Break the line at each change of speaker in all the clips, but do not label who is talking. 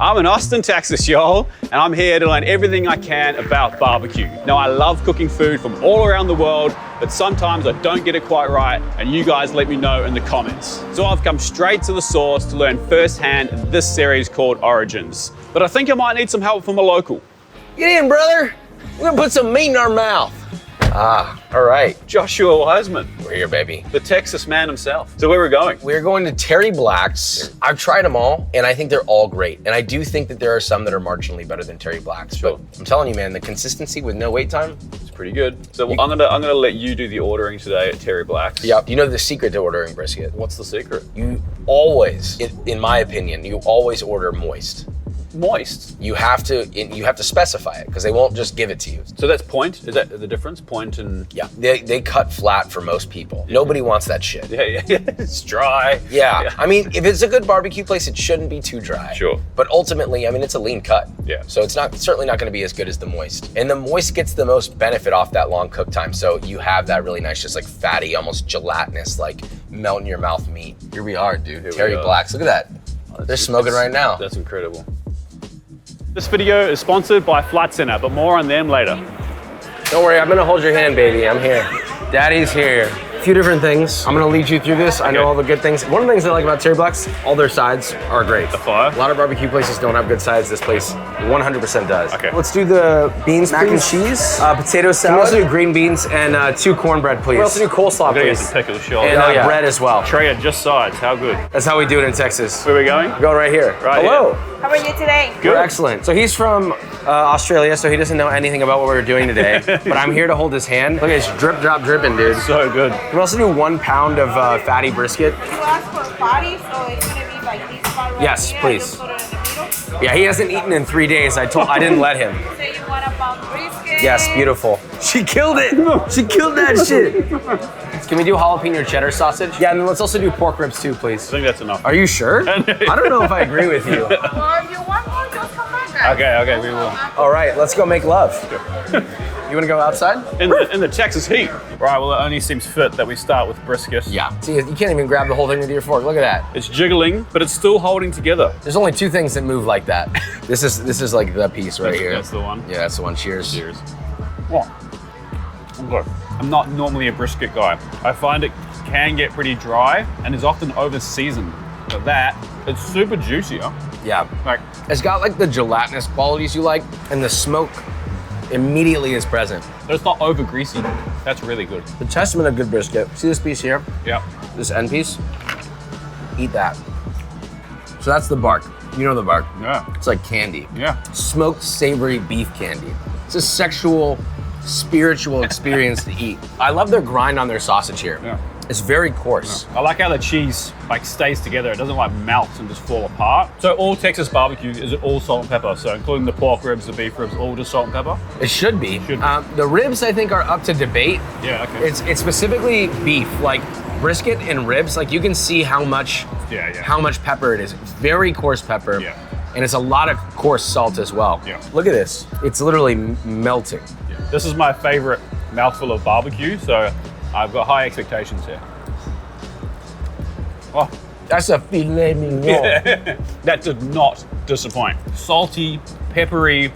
I'm in Austin, Texas, y'all, and I'm here to learn everything I can about barbecue. Now, I love cooking food from all around the world, but sometimes I don't get it quite right, and you guys let me know in the comments. So I've come straight to the source to learn firsthand in this series called Origins. But I think I might need some help from a local.
Get in, brother. We're gonna put some meat in our mouth. Ah, all right.
Joshua Wiseman,
We're here, baby.
the Texas man himself. So where are we going?
We're going to Terry Black's. I've tried them all, and I think they're all great. And I do think that there are some that are marginally better than Terry Black's.
Sure.
But I'm telling you, man, the consistency with no wait time.
It's pretty good. So I'm gonna let you do the ordering today at Terry Black's.
Yep. You know the secret to ordering brisket?
What's the secret?
You always, in my opinion, you always order moist.
Moist.
You have to specify it because they won't just give it to you.
So that's point? Is that the difference? Point and...
Yeah, they cut flat for most people. Nobody wants that shit.
Yeah. It's dry.
Yeah. I mean, if it's a good barbecue place, it shouldn't be too dry.
Sure.
But ultimately, I mean, it's a lean cut.
Yeah.
So it's certainly not going to be as good as the moist. And the moist gets the most benefit off that long cook time. So you have that really nice, just like fatty, almost gelatinous, like melt in your mouth meat. Here we are, dude. Terry Black's. Look at that. They're smoking right now.
That's incredible. This video is sponsored by Flight Center, but more on them later.
Don't worry, I'm gonna hold your hand, baby. I'm here. Daddy's here. A few different things. I'm gonna lead you through this. I know all the good things. One of the things I like about Terry Black's, all their sides are great.
The fire?
A lot of barbecue places don't have good sides. This place 100% does.
Okay.
Let's do the beans, mac and cheese, potato salad.
Can we also do green beans and 2 cornbread, please?
We also do coleslaw,
I'm gonna get
please.
some pickles, sure.
And bread as well.
Tray at just sides, how good.
That's how we do it in Texas.
Where are we going?
We're going right here.
Right
Hello.
here.
How are you today?
Good.
We're excellent. So he's from Australia, so he doesn't know anything about what we're doing today. But I'm here to hold his hand. Look at his drip, drop, dripping, dude.
So good.
We also do 1 pound of fatty brisket.
You asked for fatty, so it's gonna be like this part right
Yes,
here.
please.
Just put it in the middle.
Yeah, he hasn't eaten in 3 days. I didn't let him.
So you want a pound brisket?
Yes, beautiful. She killed it. She killed that shit. Can we do jalapeno cheddar sausage? Yeah, and then let's also do pork ribs too,
I
please.
think that's enough.
Are you sure? I don't know if I agree with you.
Or if you want more, just come back. Guys.
Okay, we will.
All right, let's go make love. You wanna go outside?
In the Texas heat. Right, well, it only seems fit that we start with brisket.
Yeah. See, you can't even grab the whole thing with your fork. Look at that.
It's jiggling, but it's still holding together.
There's only 2 things that move like that. This is like the piece right here.
That's the one.
Yeah, that's the one. Cheers.
Cheers. Oh, good. I'm not normally a brisket guy. I find it can get pretty dry and is often over seasoned. But that, it's super juicy, huh?
Yeah.
Like,
It's got like the gelatinous qualities you like, and the smoke immediately is present.
but it's not over greasy. That's really good.
The testament of good brisket. See this piece here?
Yeah.
This end piece? Eat that. So that's the bark. You know the bark.
Yeah.
It's like candy.
Yeah.
Smoked savory beef candy. It's a sexual, spiritual experience to eat. I love their grind on their sausage here.
Yeah.
It's very coarse.
I like how the cheese like stays together. It doesn't like melt and just fall apart. So all Texas barbecue is all salt and pepper. So including the pork ribs, the beef ribs, all just salt and pepper.
It should be.
Should be.
The ribs, I think, are up to debate.
Yeah. Okay.
It's specifically beef, like brisket and ribs. Like you can see how much pepper it is. It's very coarse pepper.
Yeah.
And it's a lot of coarse salt as well.
Yeah.
Look at this. It's literally melting.
Yeah. This is my favorite mouthful of barbecue. So I've got high expectations here. Oh,
That's a filet mignon.
that did not disappoint. Salty, peppery,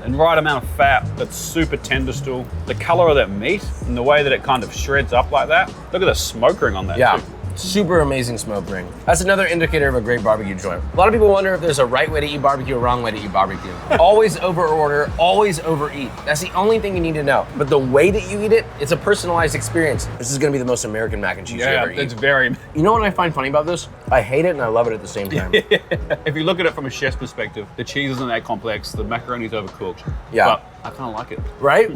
and right amount of fat, but super tender still. The color of that meat and the way that it kind of shreds up like that. Look at the smoke ring on that
Yeah.
too.
Super amazing smoke ring. That's another indicator of a great barbecue joint. A lot of people wonder if there's a right way to eat barbecue or a wrong way to eat barbecue. Always over order, always overeat. That's the only thing you need to know. But the way that you eat it, it's a personalized experience. This is gonna be the most American mac and cheese you
Yeah,
ever eat.
it's very...
You know what I find funny about this? I hate it and I love it at the same time.
If you look at it from a chef's perspective, the cheese isn't that complex, the macaroni's overcooked.
Yeah.
But I kind of like it.
Right?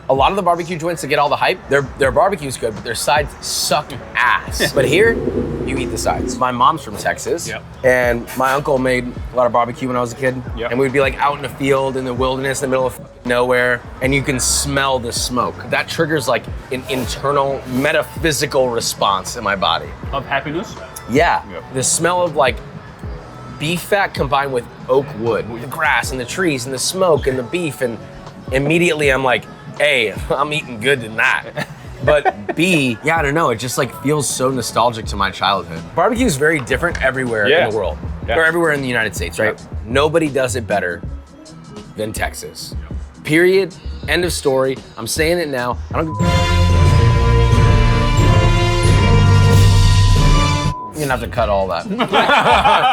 A lot of the barbecue joints that get all the hype, their barbecue's good, but their sides suck ass. But here, you eat the sides. My mom's from Texas,
Yep.
and my uncle made a lot of barbecue when I was a kid.
Yep.
And we'd be like out in a field in the wilderness in the middle of nowhere, and you can smell the smoke. That triggers like an internal metaphysical response in my body.
Of happiness?
Yeah,
Yep.
the smell of like beef fat combined with oak wood, with the grass and the trees and the smoke and the beef, and immediately I'm like, hey, I'm eating good tonight. But B, yeah, I don't know. It just like feels so nostalgic to my childhood. Barbecue is very different everywhere in the world, or everywhere in the United States, right? Nobody does it better than Texas. Period. End of story. I'm saying it now. I don't. You're gonna have to cut all that.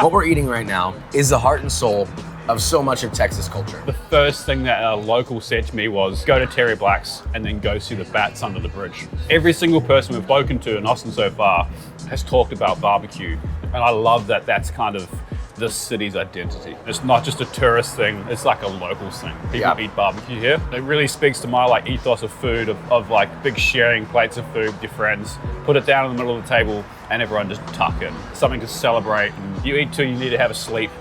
What we're eating right now is the heart and soul of so much of Texas culture.
The first thing that a local said to me was, go to Terry Black's and then go see the bats under the bridge. Every single person we've spoken to in Austin so far has talked about barbecue. And I love that that's kind of this city's identity. It's not just a tourist thing, it's like a local thing. People eat barbecue here. It really speaks to my like ethos of food, of like big sharing plates of food with your friends, put it down in the middle of the table and everyone just tuck in. Something to celebrate. And you eat till you need to have a sleep.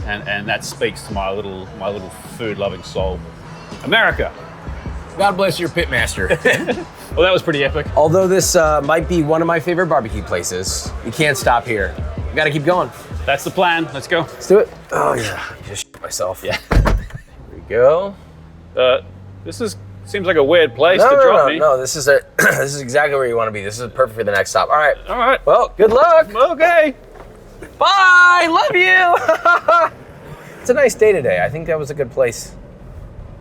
And that speaks to my little food-loving soul. America.
God bless your pitmaster.
Well, that was pretty epic.
Although this might be one of my favorite barbecue places, you can't stop here. You gotta keep going.
That's the plan. Let's go.
Let's do it. Oh yeah, I just shit myself. Yeah. Here we go.
Seems like a weird place to drop me.
No, this is this is exactly where you want to be. This is perfect for the next stop. All right.
All right.
Well, good luck.
Okay.
Bye. Love you. It's a nice day today. I think that was a good place.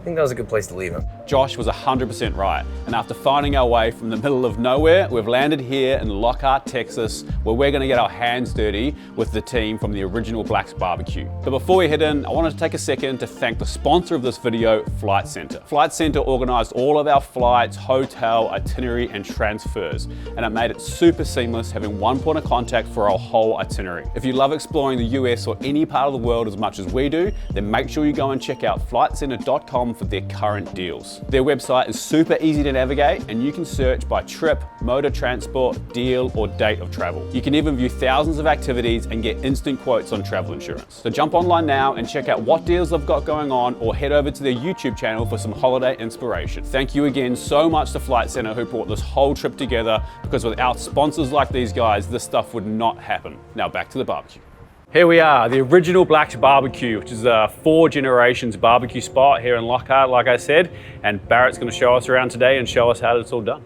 I think that was a good place to leave him.
Josh was 100% right. And after finding our way from the middle of nowhere, we've landed here in Lockhart, Texas, where we're gonna get our hands dirty with the team from the original Black's Barbecue. But before we head in, I wanted to take a second to thank the sponsor of this video, Flight Center. Flight Center organized all of our flights, hotel, itinerary, and transfers. And it made it super seamless having one point of contact for our whole itinerary. If you love exploring the US or any part of the world as much as we do, then make sure you go and check out flightcenter.com for their current deals. Their website is super easy to navigate and you can search by trip, mode of transport, deal, or date of travel. You can even view thousands of activities and get instant quotes on travel insurance. So jump online now and check out what deals they've got going on, or head over to their YouTube channel for some holiday inspiration. Thank you again so much to Flight Center who brought this whole trip together, because without sponsors like these guys, this stuff would not happen. Now back to the barbecue. Here we are, the original Black's Barbecue, which is a 4 generations barbecue spot here in Lockhart, like I said, and Barrett's gonna show us around today and show us how it's all done.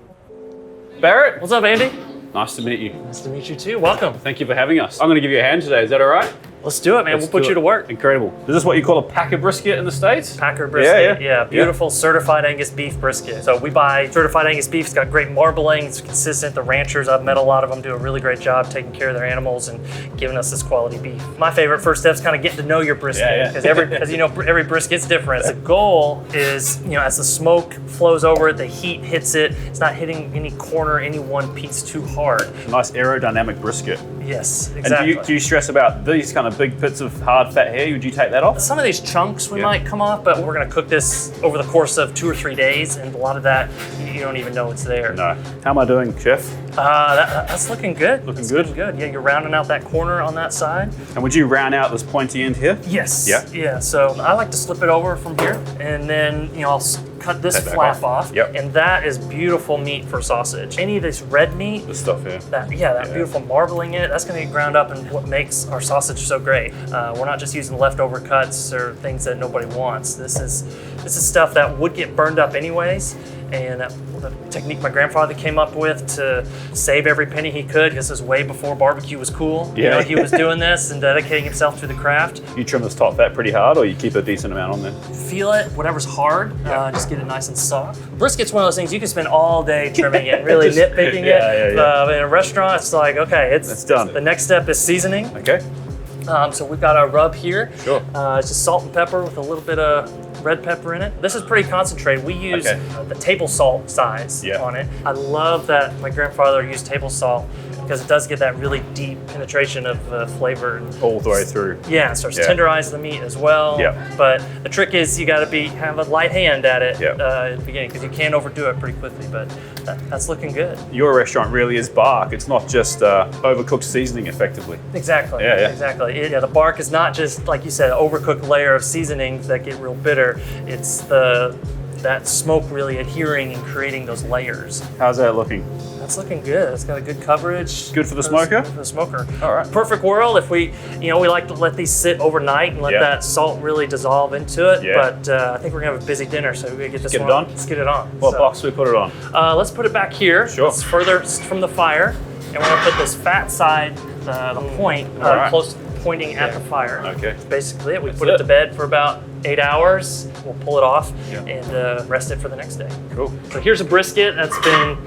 Barrett.
What's up, Andy?
Nice to meet you.
Nice to meet you too. Welcome.
Thank you for having us. I'm gonna give you a hand today, is that all right?
Let's do it, man. We'll put you to work.
Incredible. Is this what you call a Packer brisket in the States?
Packer brisket, yeah. Beautiful certified Angus beef brisket. So we buy certified Angus beef. It's got great marbling. It's consistent. The ranchers, I've met a lot of them, do a really great job taking care of their animals and giving us this quality beef. My favorite first step is kind of getting to know your brisket, because as you know, every brisket's different. The goal is, as the smoke flows over it, the heat hits it. It's not hitting any corner, any one piece too hard.
Nice aerodynamic brisket.
Yes, exactly.
And do you stress about these kind of big bits of hard fat here? Would you take that off?
Some of these chunks we might come off, but we're gonna cook this over the course of 2 or 3 days, and a lot of that, you don't even know it's there.
No. How am I doing, Chef?
That's looking good.
Looking
good. Yeah, you're rounding out that corner on that side.
And would you round out this pointy end here?
Yes.
Yeah.
Yeah, so I like to slip it over from here, and then, I'll cut this flap off.
Yep.
And that is beautiful meat for sausage. Any of this red meat,
This stuff here.
that beautiful marbling in it, that's gonna get ground up and what makes our sausage so great. We're not just using leftover cuts or things that nobody wants. This is stuff that would get burned up anyways, and the technique my grandfather came up with to save every penny he could, because this is way before barbecue was cool.
Yeah.
He was doing this and dedicating himself to the craft.
You trim this top fat pretty hard, or you keep a decent amount on there?
Feel it, whatever's hard, just get it nice and soft. Brisket's one of those things you can spend all day trimming it, really nitpicking it. In a restaurant, it's like, okay, it's
done.
The next step is seasoning.
Okay.
So we've got our rub here.
Sure.
It's just salt and pepper with a little bit of red pepper in it. This is pretty concentrated. We use the table salt size on it. I love that my grandfather used table salt, because it does get that really deep penetration of flavor.
All the way through.
Yeah, it starts to tenderize the meat as well.
Yeah.
But the trick is you got to have a light hand at it
Yeah.
at the beginning, because you can overdo it pretty quickly. But that's looking good.
Your restaurant really is bark. It's not just overcooked seasoning, effectively.
Exactly.
Yeah.
Exactly. The bark is not just, like you said, an overcooked layer of seasonings that get real bitter. It's the that smoke really adhering and creating those layers.
How's that looking?
That's looking good. It's got a good coverage.
Good for the smoker?
For the smoker.
All right.
Perfect world if we like to let these sit overnight and let that salt really dissolve into it.
Yeah.
But I think we're gonna have a busy dinner, so we're gonna get this
Get
one
it on?
Let's get it on.
What box do we put it on?
Let's put it back here.
Sure.
It's further from the fire. And we're gonna put this fat side, the point,
right.
close pointing at the fire.
Okay.
That's basically it. We put it to bed for about 8 hours. We'll pull it off and rest it for the next day.
Cool.
So here's a brisket that's been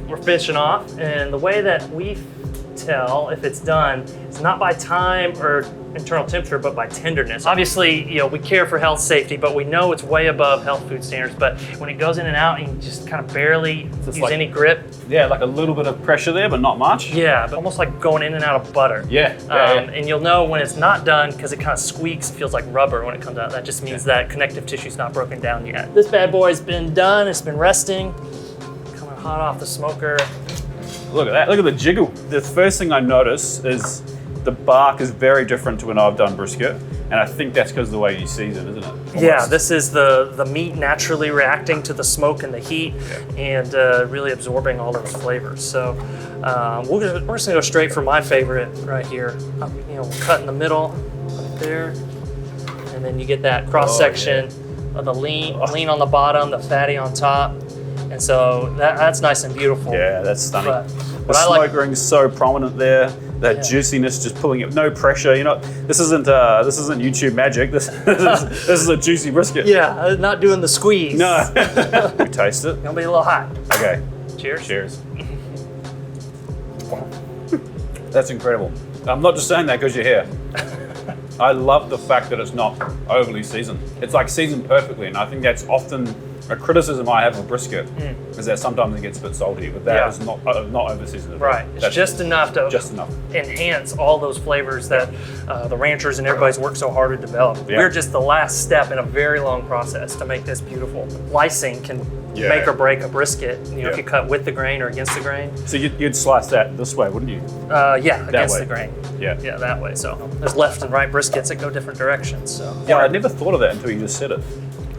we're finishing off. And the way that we tell if it's done is not by time or internal temperature, but by tenderness. Obviously, we care for health safety, but we know it's way above health food standards. But when it goes in and out, and you just kind of barely use any grip.
Yeah, like a little bit of pressure there, but not much.
Yeah, but almost like going in and out of butter.
Yeah.
And you'll know when it's not done because it kind of squeaks, feels like rubber when it comes out. That just means that connective tissue's not broken down yet. This bad boy's been done, it's been resting. Coming hot off the smoker.
Look at that, look at the jiggle. The first thing I notice is the bark is very different to when I've done brisket. And I think that's because of the way you season, isn't it? Almost.
Yeah, this is the meat naturally reacting to the smoke and the heat and really absorbing all those flavors. So we're just gonna go straight for my favorite right here. We'll cut in the middle, right there. And then you get that cross section of the lean on the bottom, the fatty on top. And so that's nice and beautiful.
Yeah, that's stunning.
But
the
I
smoke ring's so prominent there. That juiciness just pulling it, no pressure. This isn't YouTube magic. This is a juicy brisket.
Yeah, not doing the squeeze.
No. We taste it.
Gonna be a little hot.
Okay.
Cheers.
Cheers. That's incredible. I'm not just saying that because you're here. I love the fact that it's not overly seasoned. It's like seasoned perfectly, and I think that's often a criticism I have of brisket is that sometimes it gets a bit salty, but that is not over seasoned.
Right, it's just enough to enhance all those flavors that the ranchers and everybody's worked so hard to develop.
Yeah.
We're just the last step in a very long process to make this beautiful. Lysing can make or break a brisket, if you cut with the grain or against the grain.
So you'd slice that this way, wouldn't you?
Yeah, against the grain.
Yeah,
that way. So there's left and right briskets that go different directions. So
yeah, I never thought of that until you just said it.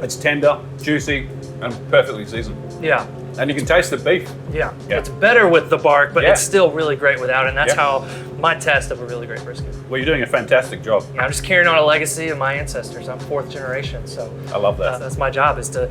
It's tender, juicy, and perfectly seasoned.
Yeah.
And you can taste the beef.
Yeah. It's better with the bark, but it's still really great without it. And that's how my test of a really great brisket.
Well, you're doing a fantastic job.
Yeah, I'm just carrying on a legacy of my ancestors. I'm 4th generation, so
I love that.
That's my job, is to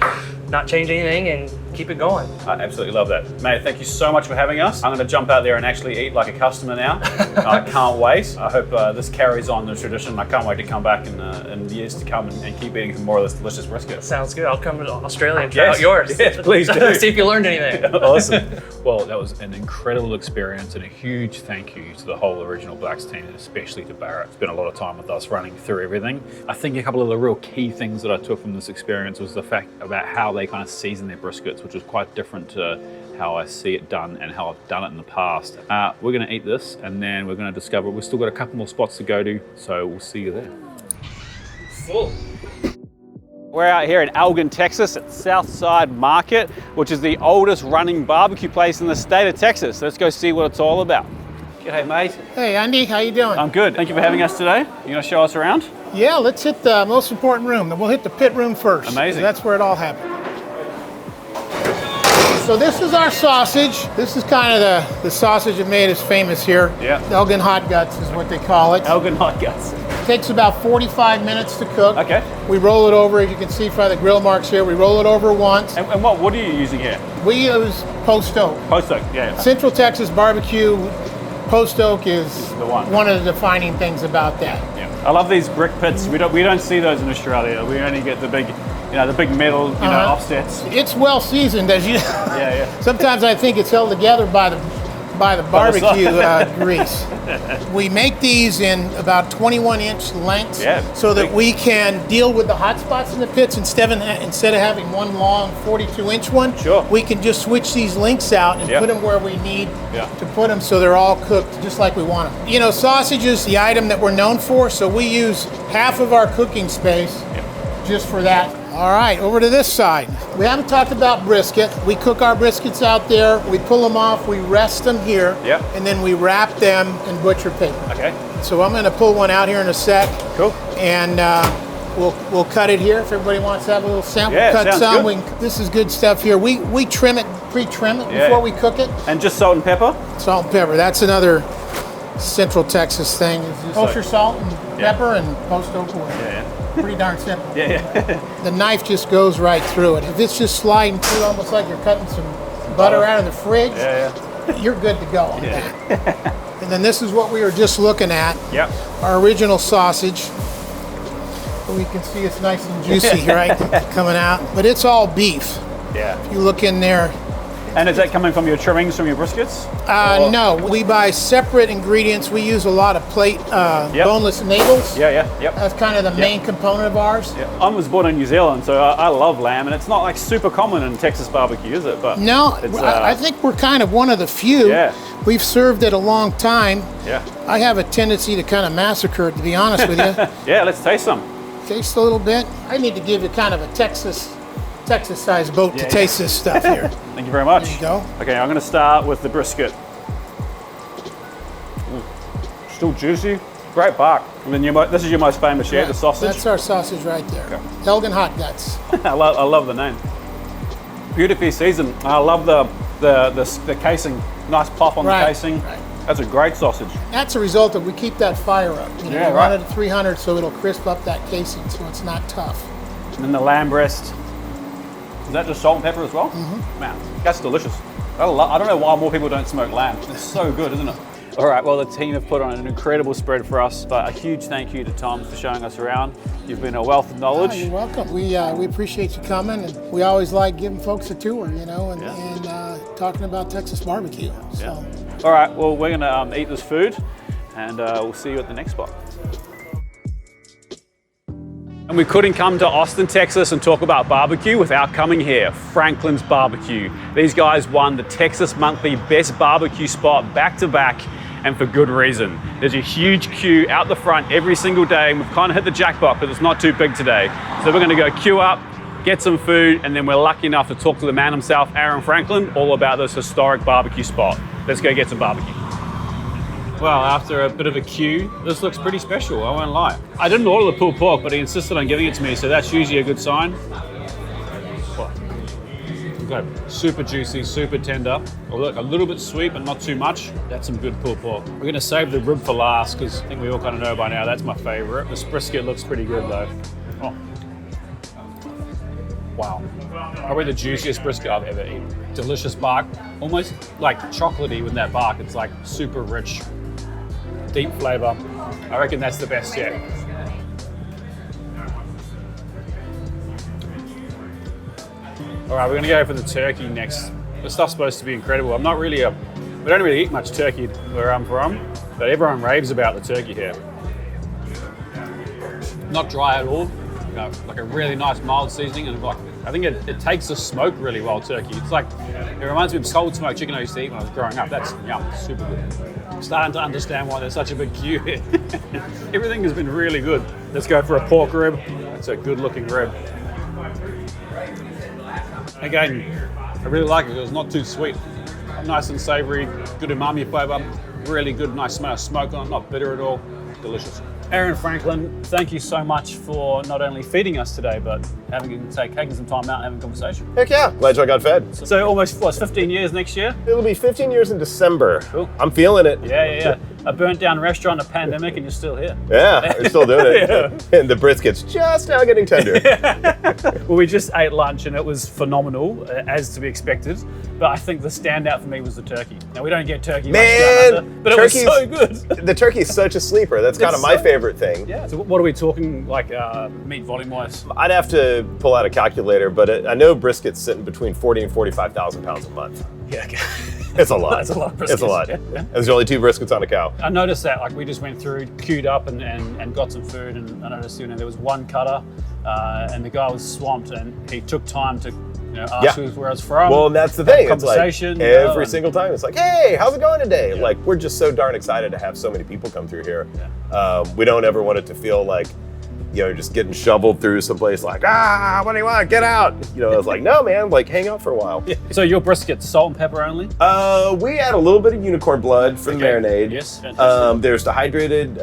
not change anything and keep it going.
I absolutely love that. Mate, thank you so much for having us. I'm going to jump out there and actually eat like a customer now. I can't wait. I hope this carries on the tradition. I can't wait to come back in the years to come and keep eating some more of this delicious brisket.
Sounds good. I'll come to Australia and try out yours.
Yes, please do.
See if you learned anything.
Awesome. Well, that was an incredible experience, and a huge thank you to the whole Original Blacks team, and especially to Barrett. Spent a lot of time with us running through everything. I think a couple of the real key things that I took from this experience was the fact about how they kind of season their briskets, which was quite different to how I see it done and how I've done it in the past. We're going to eat this, and then we're going to discover we've still got a couple more spots to go to, so we'll see you there.
Full.
We're out here in Elgin, Texas at Southside Market, which is the oldest running barbecue place in the state of Texas. Let's go see what it's all about. G'day, mate.
Hey, Andy, how you doing?
I'm good. Thank you for having us today. You gonna show us around?
Yeah, let's hit the most important room. Then we'll hit the pit room first.
Amazing.
That's where it all happened. So this is our sausage. This is kind of the sausage that made us famous here.
Yeah.
Elgin hot guts is what they call it.
Elgin hot guts.
Takes about 45 minutes to cook.
Okay.
We roll it over, as you can see by the grill marks here. We roll it over once.
And what wood are you using here?
We use post oak.
Post oak, yeah.
Central Texas barbecue, post oak is
the one.
One of the defining things about that.
Yeah. I love these brick pits. We don't see those in Australia. We only get the big, the big metal, offsets.
It's well seasoned, as you.
Yeah.
Sometimes I think it's held together by the barbecue grease. We make these in about 21-inch lengths, so that we can deal with the hot spots in the pits instead of having one long 42-inch one.
Sure.
We can just switch these links out and put them where we need to put them, so they're all cooked just like we want them. Sausage is the item that we're known for, so we use half of our cooking space just for that. All right, over to this side. We haven't talked about brisket. We cook our briskets out there. We pull them off. We rest them here.
Yep.
And then we wrap them in butcher paper.
Okay.
So I'm going to pull one out here in a sec.
Cool.
And We'll cut it here if everybody wants to have a little sample.
Yeah,
Cut
sounds
some.
good.
This is good stuff here. We trim it, pre-trim it before we cook it.
And just salt and pepper?
Salt and pepper. That's another Central Texas thing. Is kosher salt and pepper and post oak wood. Pretty darn simple. The knife just goes right through it. If it's just sliding through, almost like you're cutting some butter out of the fridge, you're good to go on that. And then this is what we were just looking at.
Yep.
Our original sausage. We can see it's nice and juicy, right? Coming out. But it's all beef.
Yeah.
If you look in there.
And is that coming from your trimmings from your briskets?
No, we buy separate ingredients. We use a lot of plate boneless navels. That's kind of the main component of ours.
I was born in New Zealand, so I love lamb, and it's not like super common in Texas barbecue, is it? But
no, I think we're kind of one of the few. We've served it a long time. I have a tendency to kind of massacre it, to be honest with you.
Let's taste some.
Taste a little bit. I need to give you kind of a Texas-sized boat to taste this stuff here.
Thank you very much.
There you go.
Okay, I'm going to start with the brisket. Still juicy, great bark. And then this is your most famous, the sausage.
That's our sausage right there. Okay. Elgin Hot Guts.
I love the name. Beautifully seasoned. I love the casing. Nice pop on the casing. That's a great sausage. That's a result of we keep that fire up. We run it at 300 so it'll crisp up that casing so it's not tough. And then the lamb breast. Is that just salt and pepper as well? Mm-hmm. Man, that's delicious. I don't know why more people don't smoke lamb. It's so good, isn't it? All right, well, the team have put on an incredible spread for us, but a huge thank you to Tom for showing us around. You've been a wealth of knowledge. You're welcome. We appreciate you coming, and we always like giving folks a tour, and talking about Texas barbecue. So. All right, well, we're gonna eat this food, and we'll see you at the next spot. And we couldn't come to Austin, Texas and talk about barbecue without coming here, Franklin's Barbecue. These guys won the Texas Monthly Best Barbecue Spot back-to-back, and for good reason. There's a huge queue out the front every single day, and we've kind of hit the jackpot because it's not too big today. So we're gonna go queue up, get some food, and then we're lucky enough to talk to the man himself, Aaron Franklin, all about this historic barbecue spot. Let's go get some barbecue. Well, after a bit of a queue, this looks pretty special, I won't lie. I didn't order the pulled pork, but he insisted on giving it to me, so that's usually a good sign. Okay, super juicy, super tender. Oh, look, a little bit sweet, but not too much. That's some good pulled pork. We're gonna save the rib for last, because I think we all kind of know by now, that's my favorite. This brisket looks pretty good though. Oh. Wow. Probably the juiciest brisket I've ever eaten. Delicious bark, almost like chocolatey with that bark. It's like super rich. Deep flavor. I reckon that's the best yet. All right, we're gonna go for the turkey next. This stuff's supposed to be incredible. We don't really eat much turkey where I'm from, but everyone raves about the turkey here. Not dry at all. Like a really nice mild seasoning, and I think it takes the smoke really well, turkey. It's like, it reminds me of cold smoked chicken I used to eat when I was growing up. That's yum, super good. I'm starting to understand why there's such a big queue here. Everything has been really good. Let's go for a pork rib. That's a good looking rib. Again, I really like it because it's not too sweet. Nice and savory, good umami flavor, really good, nice smell of smoke on it, not bitter at all, delicious. Aaron Franklin, thank you so much for not only feeding us today, but taking some time out and having a conversation.
Heck yeah, glad I got fed.
So almost, 15 years next year?
It'll be 15 years in December.
Cool.
I'm feeling it.
Yeah. A burnt down restaurant, a pandemic, and you're still here.
Yeah, we're still doing it. And the brisket's just now getting tender.
Well, we just ate lunch and it was phenomenal, as to be expected. But I think the standout for me was the turkey. Now, we don't get turkey much down under, but it was so good.
The turkey's such a sleeper. That's kind of my favorite thing.
Yeah, so what are we talking, like meat volume-wise?
I'd have to pull out a calculator, but I know brisket's sitting between 40 and 45,000 pounds a month.
Yeah, okay.
It's a lot.
That's a lot of briskets.
It's a lot.
Yeah.
And there's only 2 briskets on a cow.
I noticed that, like, we just went through, queued up and got some food, and I noticed, there was one cutter, and the guy was swamped, and he took time to ask where I was from.
Well, and that's the thing. It's like
conversation,
every single time. It's like, hey, how's it going today? Yeah. Like, we're just so darn excited to have so many people come through here. Yeah. We don't ever want it to feel like you know, just getting shoveled through someplace like, what do you want? Get out. You know, I was like, no, man, like hang out for a while.
So your brisket, salt and pepper only?
We add a little bit of unicorn blood for the marinade.
Yes, fantastic.
There's dehydrated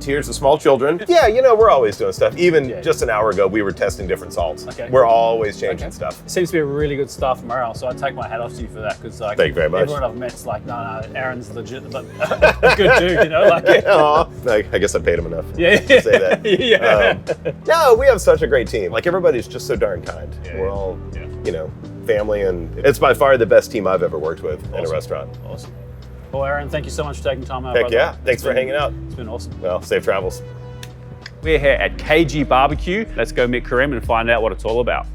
tears of small children. Yeah, you know, we're always doing stuff. Even just an hour ago, we were testing different salts.
Okay.
We're always changing stuff.
It seems to be a really good staff morale, so I take my hat off to you for that, because like,
thank you very much.
Everyone I've met's like, no, Aaron's legit, but a good dude, you know, like.
I guess I paid him enough
Yeah.
to say that.
Yeah.
No, we have such a great team. Like everybody's just so darn kind.
Yeah,
we're all, you know, family, and it's by far the best team I've ever worked with in a restaurant.
Awesome. Well, Aaron, thank you so much for taking time out.
Heck
brother.
yeah. Thanks for hanging out.
It's been awesome.
Well, safe travels.
We're here at KG Barbecue. Let's go meet Karim and find out what it's all about.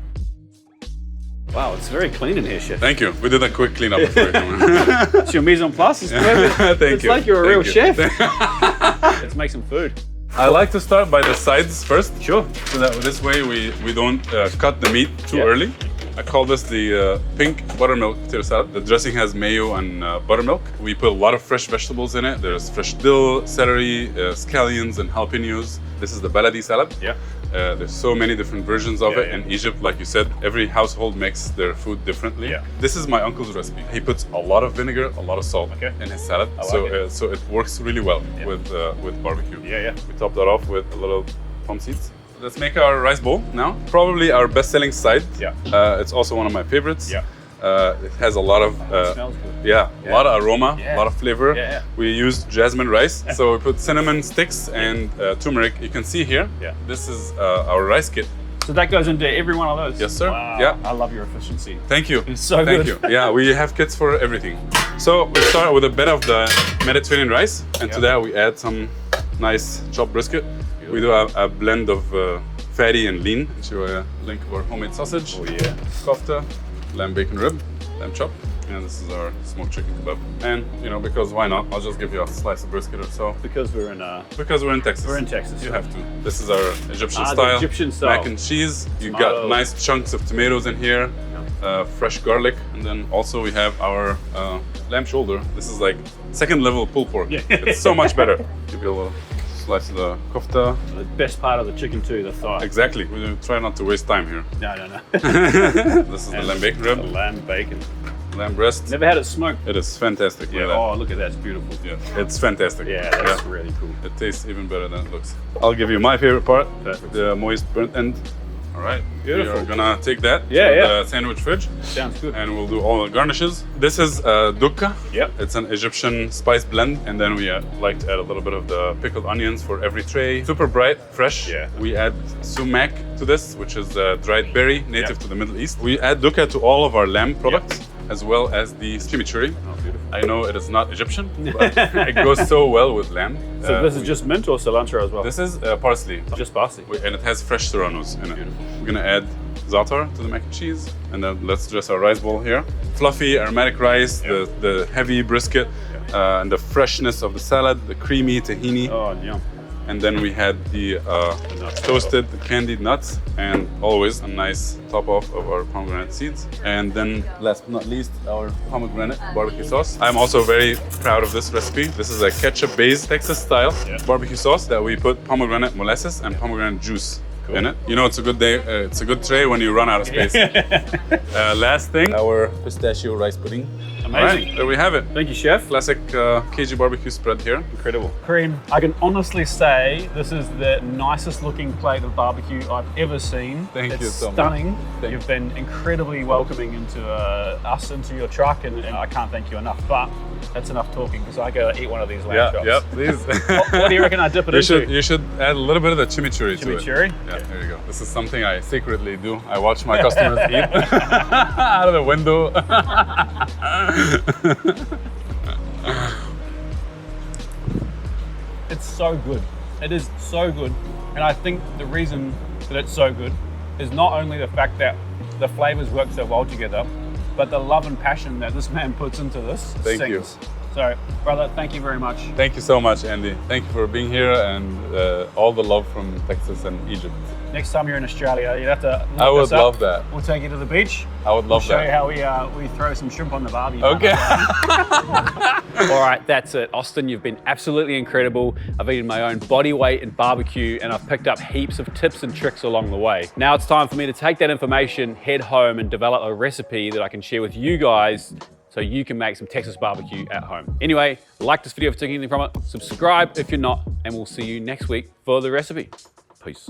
Wow, it's very clean in here, chef.
Thank you. We did a quick cleanup before you come in.
It's your mise en place.
Thank
It's
you.
like you're a real
Thank you.
chef. Let's make some food.
I like to start by the sides first.
Sure.
So that this way we don't cut the meat too early. I call this the pink buttermilk potato salad. The dressing has mayo and buttermilk. We put a lot of fresh vegetables in it. There's fresh dill, celery, scallions, and jalapenos. This is the baladi salad.
Yeah.
There's so many different versions of it. In Egypt, like you said, every household makes their food differently.
Yeah.
This is my uncle's recipe. He puts a lot of vinegar, a lot of salt in his salad. So it works really well with barbecue.
Yeah.
We top that off with a little palm seeds. Let's make our rice bowl now. Probably our best-selling side.
Yeah.
It's also one of my favorites.
Yeah.
It has a lot of
smells good.
a lot of aroma, a lot of flavor.
Yeah.
We used jasmine rice, so we put cinnamon sticks and turmeric. You can see here.
Yeah.
This is our rice kit.
So that goes into every one of those?
Yes, sir.
Wow.
Yeah.
I love your efficiency.
Thank you.
It's so
Thank
good.
you. Yeah, we have kits for everything. So we start with a bit of the Mediterranean rice, and to that we add some nice chopped brisket. We do a blend of fatty and lean. I'll show you a link of our homemade sausage.
Oh yeah.
Kofta, lamb bacon rib, lamb chop, and this is our smoked chicken kebab. And you know, because why not? I'll just give you a slice of brisket or so.
Because we're in
Texas.
We're in Texas.
You have to. This is our Egyptian
the
style.
Egyptian style.
Mac and cheese. You
Tomato.
got nice chunks of tomatoes in here, fresh garlic, and then also we have our lamb shoulder. This is like second level pulled pork.
Yeah.
It's so much better. Give you a little slice of the kofta.
The best part of the chicken too, the thigh.
Exactly. We try not to waste time here.
No.
This is the lamb bacon rib.
The lamb bacon.
Lamb breast.
Never had it smoked.
It is fantastic.
Yeah.
Look at that.
Oh, look at that. It's beautiful.
Yeah, it's fantastic.
Yeah, that's really cool.
It tastes even better than it looks. I'll give you my favorite part,
Perfect.
the moist burnt end. All right,
Beautiful.
We're gonna take that to the sandwich fridge.
Sounds good.
And we'll do all the garnishes. This is dukka.
Yep.
It's an Egyptian spice blend. And then we like to add a little bit of the pickled onions for every tray. Super bright, fresh.
Yeah.
We add sumac to this, which is dried berry, native to the Middle East. We add dukka to all of our lamb products, as well as the chimichurri.
Oh, beautiful.
I know it is not Egyptian, but it goes so well with lamb.
So this is just mint or cilantro as well?
This is parsley.
Just parsley.
And it has fresh serranos in it. We're gonna add za'atar to the mac and cheese, and then let's dress our rice bowl here. Fluffy aromatic rice, the heavy brisket, and the freshness of the salad, the creamy tahini.
Oh, yum.
And then we had the toasted candied nuts, and always a nice top off of our pomegranate seeds. And then last but not least, our pomegranate barbecue sauce. I'm also very proud of this recipe. This is a ketchup-based Texas style barbecue sauce that we put pomegranate molasses and pomegranate juice in it. You know, it's a good day. It's a good tray when you run out of space. Last thing, our pistachio rice pudding.
Amazing.
All right, there we have it.
Thank you, chef.
Classic KG barbecue spread here.
Incredible. Karim, I can honestly say this is the nicest looking plate of barbecue I've ever seen.
Thank you so much.
Stunning. You've been incredibly welcoming into us, into your truck, and I can't thank you enough. But that's enough talking, because I go eat one of these lamb chops.
Yeah, please.
What do you reckon I dip it into?
You should add a little bit of the chimichurri to it.
Chimichurri?
Yeah, there you go. This is something I secretly do. I watch my customers eat out of the window.
It's so good. It is so good. And I think the reason that it's so good is not only the fact that the flavors work so well together, but the love and passion that this man puts into this.
Thank you.
So So, brother, thank you very much.
Thank you so much, Andy. Thank you for being here and all the love from Texas and Egypt.
Next time you're in Australia, you'd have to look
I would
us up.
love that.
We'll take you to the beach.
I would love
Show
that.
you how we throw some shrimp on the barbie.
Okay.
All right, that's it. Austin, you've been absolutely incredible. I've eaten my own body weight in barbecue and I've picked up heaps of tips and tricks along the way. Now it's time for me to take that information, head home and develop a recipe that I can share with you guys so you can make some Texas barbecue at home. Anyway, like this video if you took anything from it, subscribe if you're not, and we'll see you next week for the recipe. Peace.